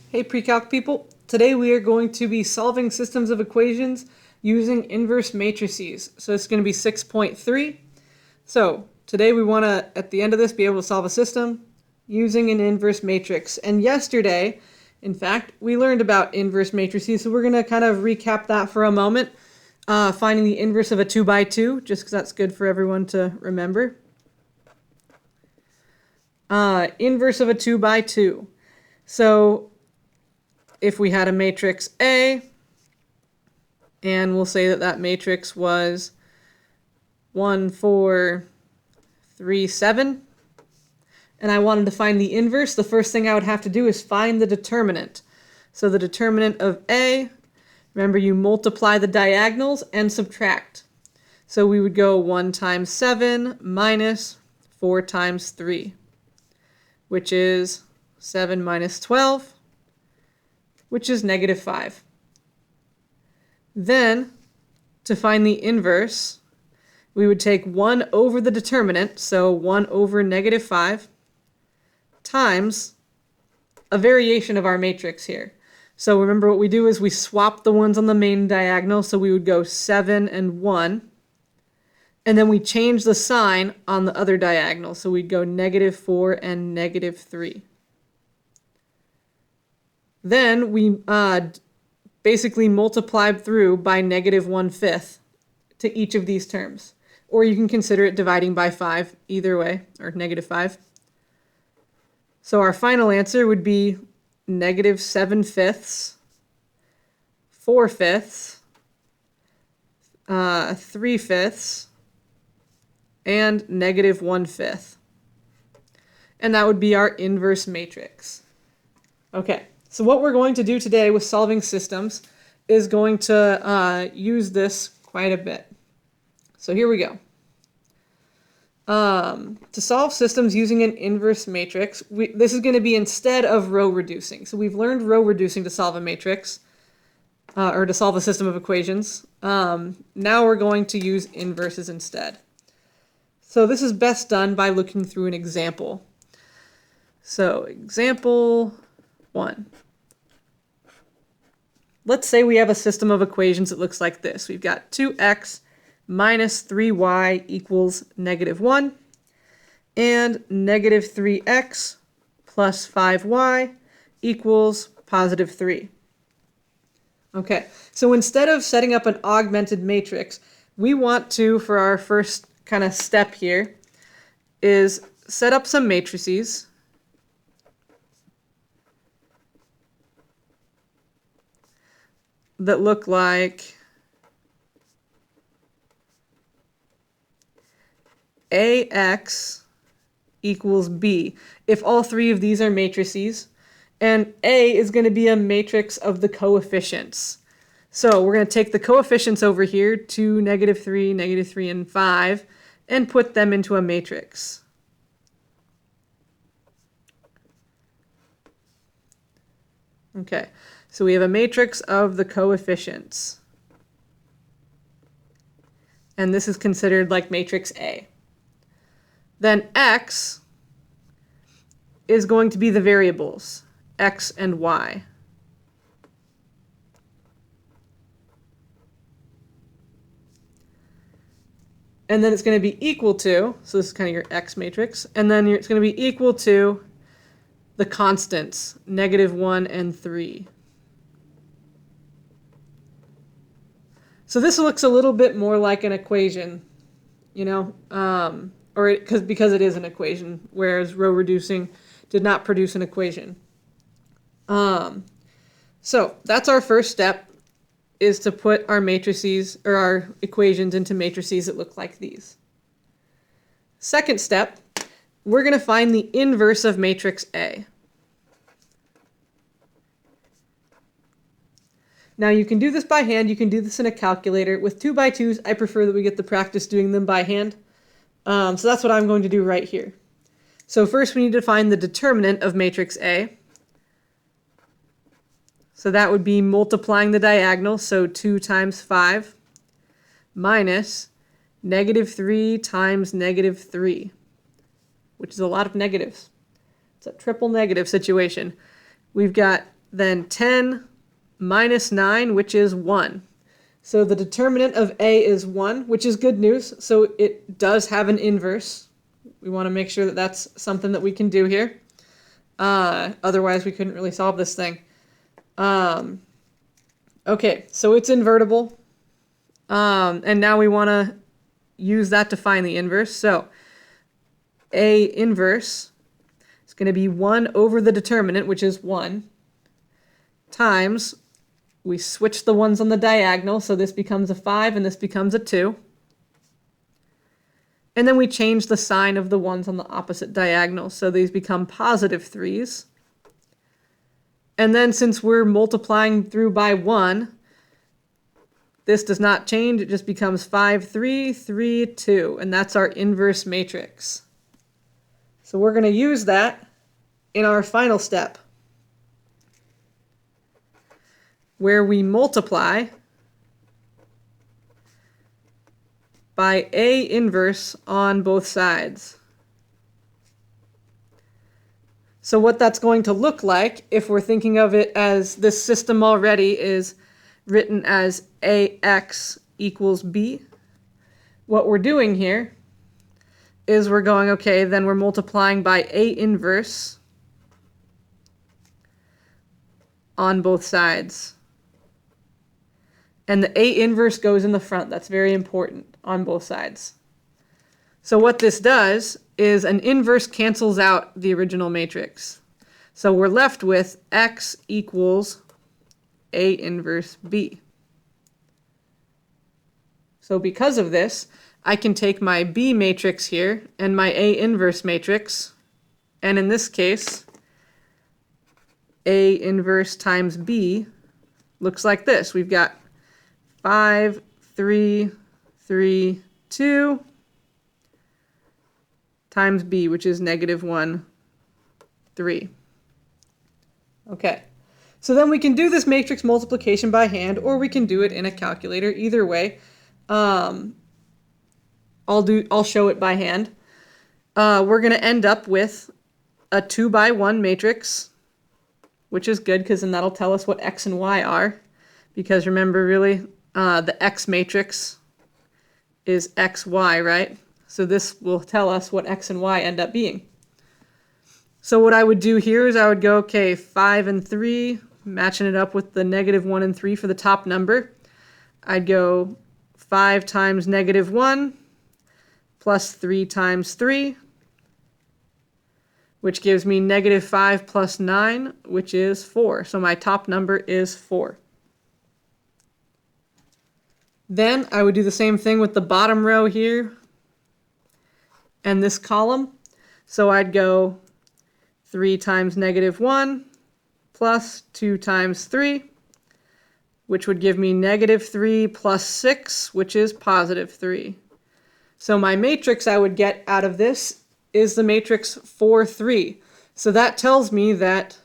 Hey pre-calc people, today we are going to be solving systems of equations using inverse matrices. So it's going to be 6.3. So today we want to, at the end of this, be able to solve a system using an inverse matrix. And yesterday, in fact, we learned about inverse matrices, so we're going to kind of recap that for a moment, finding the inverse of a 2 by 2, just because that's good for everyone to remember. Inverse of a 2 by 2. So if we had a matrix A, and we'll say that that matrix was 1, 4, 3, 7, and I wanted to find the inverse, the first thing I would have to do is find the determinant. So the determinant of A, remember you multiply the diagonals and subtract. So we would go 1 times 7 minus 4 times 3, which is 7 minus 12, which is negative 5. Then, to find the inverse, we would take 1 over the determinant, so 1 over negative 5, times a variation of our matrix here. So remember what we do is we swap the ones on the main diagonal, so we would go 7 and 1, and then we change the sign on the other diagonal, so we'd go negative 4 and negative 3. Then we basically multiply through by negative 1/5 to each of these terms. Or you can consider it dividing by 5, either way, or negative 5. So our final answer would be negative 7/5, 4/5, 3/5, and negative 1/5. And that would be our inverse matrix. Okay. So what we're going to do today with solving systems is going to use this quite a bit. So here we go. To solve systems using an inverse matrix, this is going to be instead of row reducing. So we've learned row reducing to solve a matrix, or to solve a system of equations. Now we're going to use inverses instead. So this is best done by looking through an example. So example 1. Let's say we have a system of equations that looks like this. We've got 2x minus 3y equals negative 1, and negative 3x plus 5y equals positive 3. Okay, so instead of setting up an augmented matrix, we want to, for our first kind of step here, is set up some matrices. That look like AX equals B, if all three of these are matrices, and A is going to be a matrix of the coefficients. So we're going to take the coefficients over here, 2, negative 3, and 5, and put them into a matrix. Okay. So we have a matrix of the coefficients. And this is considered like matrix A. Then X is going to be the variables, X and Y. And then it's going to be equal to, so this is kind of your X matrix, and then it's going to be equal to the constants, negative 1 and 3. So this looks a little bit more like an equation, because it is an equation, whereas row reducing did not produce an equation. So that's our first step, is to put our matrices, or our equations, into matrices that look like these. Second step, we're going to find the inverse of matrix A. Now you can do this by hand, you can do this in a calculator. With 2 by 2s, I prefer that we get the practice doing them by hand. So that's what I'm going to do right here. So first we need to find the determinant of matrix A. So that would be multiplying the diagonal, so 2 times 5, minus negative 3 times negative 3, which is a lot of negatives. It's a triple negative situation. We've got then 10 minus 9, which is 1. So the determinant of A is 1, which is good news. So it does have an inverse. We want to make sure that that's something that we can do here. Otherwise, we couldn't really solve this thing. Okay, so it's invertible. And now we want to use that to find the inverse. So A inverse is going to be 1 over the determinant, which is 1, times, we switch the ones on the diagonal, so this becomes a 5 and this becomes a 2. And then we change the sign of the ones on the opposite diagonal, so these become positive 3s. And then since we're multiplying through by 1, this does not change, it just becomes 5, 3, 3, 2, and that's our inverse matrix. So we're going to use that in our final step, where we multiply by A inverse on both sides. So what that's going to look like, if we're thinking of it as this system already is written as AX equals B, what we're doing here is we're going, okay, then we're multiplying by A inverse on both sides. And the A inverse goes in the front. That's very important on both sides. So what this does is an inverse cancels out the original matrix. So we're left with X equals A inverse B. So because of this, I can take my B matrix here and my A inverse matrix, and in this case, A inverse times B looks like this. We've got 5, 3, 3, 2 times B, which is -1, 3. Okay, so then we can do this matrix multiplication by hand, or we can do it in a calculator. Either way, I'll show it by hand. We're going to end up with a 2 by 1 matrix, which is good because then that'll tell us what X and Y are. Because remember, really, the X matrix is XY, right? So this will tell us what X and Y end up being. So what I would do here is I would go, okay, 5 and 3, matching it up with the -1 and 3 for the top number. I'd go 5 times -1 plus 3 times 3, which gives me -5 plus 9, which is 4. So my top number is 4. Then I would do the same thing with the bottom row here and this column. So I'd go 3 times -1 plus 2 times 3, which would give me -3 plus 6, which is +3. So my matrix I would get out of this is the matrix 4, 3. So that tells me that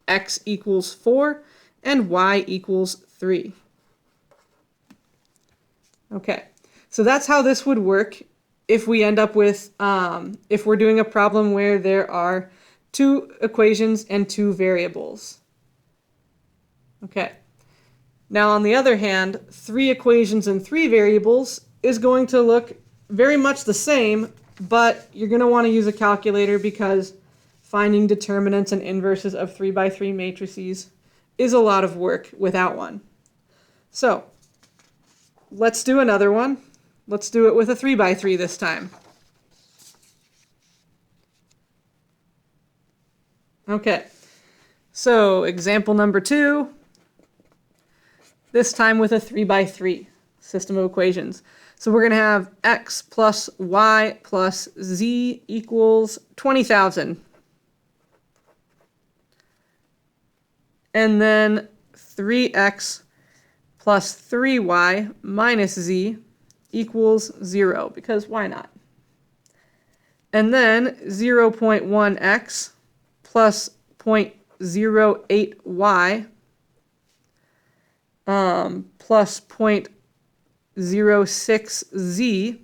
X equals 4 and Y equals 3. Okay, so that's how this would work if we end up with, if we're doing a problem where there are 2 equations and 2 variables. Okay, now on the other hand, 3 equations and 3 variables is going to look very much the same, but you're going to want to use a calculator because finding determinants and inverses of 3 by 3 matrices is a lot of work without one. So let's do another one. Let's do it with a 3 by 3 this time. Okay, so example number 2, this time with a 3 by 3 system of equations. So we're going to have X plus Y plus Z equals 20,000. And then 3X plus 3Y minus Z equals 0, because why not? And then 0.1x plus 0.08y plus 0.06z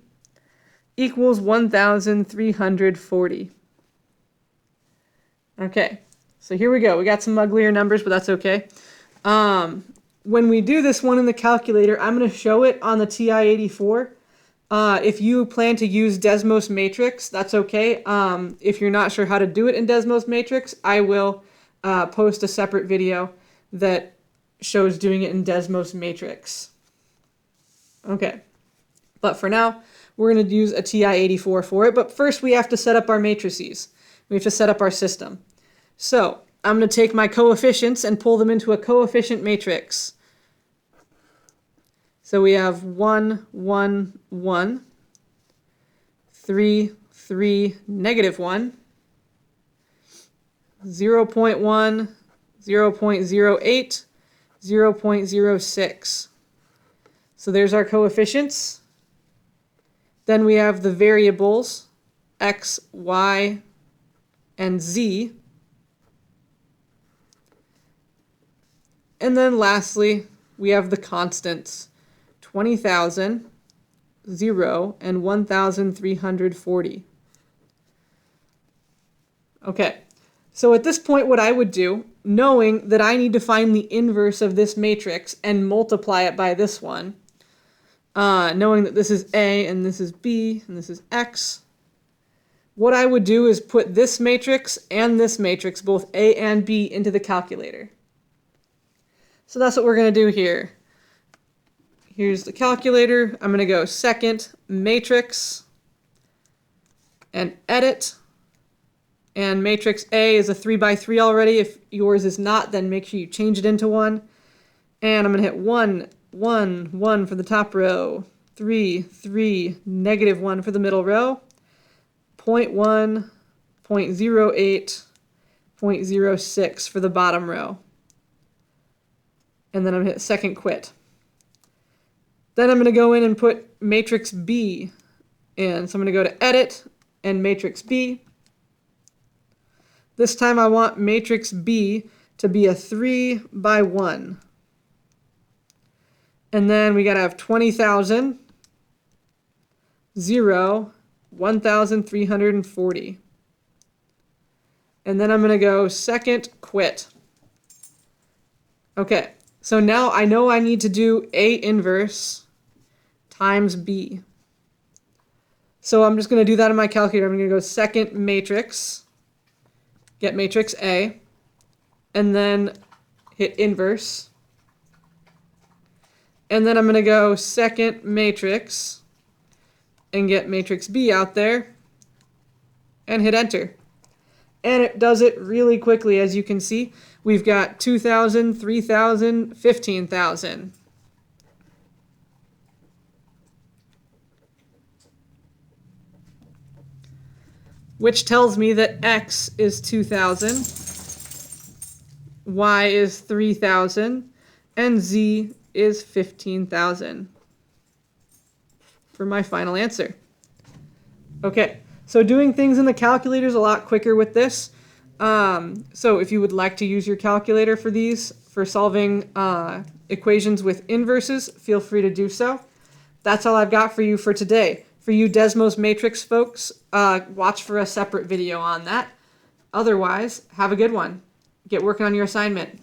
equals 1,340. Okay, So here we go. We got some uglier numbers, but that's okay. When we do this one in the calculator, I'm going to show it on the TI-84. If you plan to use Desmos Matrix, that's okay. If you're not sure how to do it in Desmos Matrix, I will post a separate video that shows doing it in Desmos Matrix. Okay, but for now, we're going to use a TI-84 for it. But first, we have to set up our matrices. We have to set up our system. So I'm going to take my coefficients and pull them into a coefficient matrix. So we have 1, 1, 1, 3, 3, negative 1, 0.1, 0.08, 0.06. So there's our coefficients. Then we have the variables, x, y, and z. And then lastly, we have the constants, 20,000, 0, and 1,340. Okay, so at this point what I would do, knowing that I need to find the inverse of this matrix and multiply it by this one, knowing that this is A and this is B and this is X, what I would do is put this matrix and this matrix, both A and B, into the calculator. So that's what we're going to do here. Here's the calculator. I'm going to go second matrix and edit. And matrix A is a 3 by 3 already. If yours is not, then make sure you change it into 1. And I'm going to hit 1, 1, 1 for the top row, 3, 3, negative 1 for the middle row, 0.1, 0.08, 0.06 for the bottom row. And then I'm going to hit second quit. Then I'm going to go in and put matrix B in. So I'm going to go to edit and matrix B. This time I want matrix B to be a 3 by 1. And then we got to have 20,000, 0, 1,340. And then I'm going to go second quit. Okay, so now I know I need to do A inverse times B. So I'm just going to do that in my calculator. I'm going to go second matrix, get matrix A, and then hit inverse. And then I'm going to go second matrix and get matrix B out there and hit enter. And it does it really quickly, as you can see. We've got 2,000, 3,000, 15,000. Which tells me that X is 2,000, Y is 3,000, and Z is 15,000 for my final answer. Okay, so doing things in the calculator is a lot quicker with this. So if you would like to use your calculator for these, for solving equations with inverses, feel free to do so. That's all I've got for you for today. For you Desmos Matrix folks, watch for a separate video on that. Otherwise, have a good one. Get working on your assignment.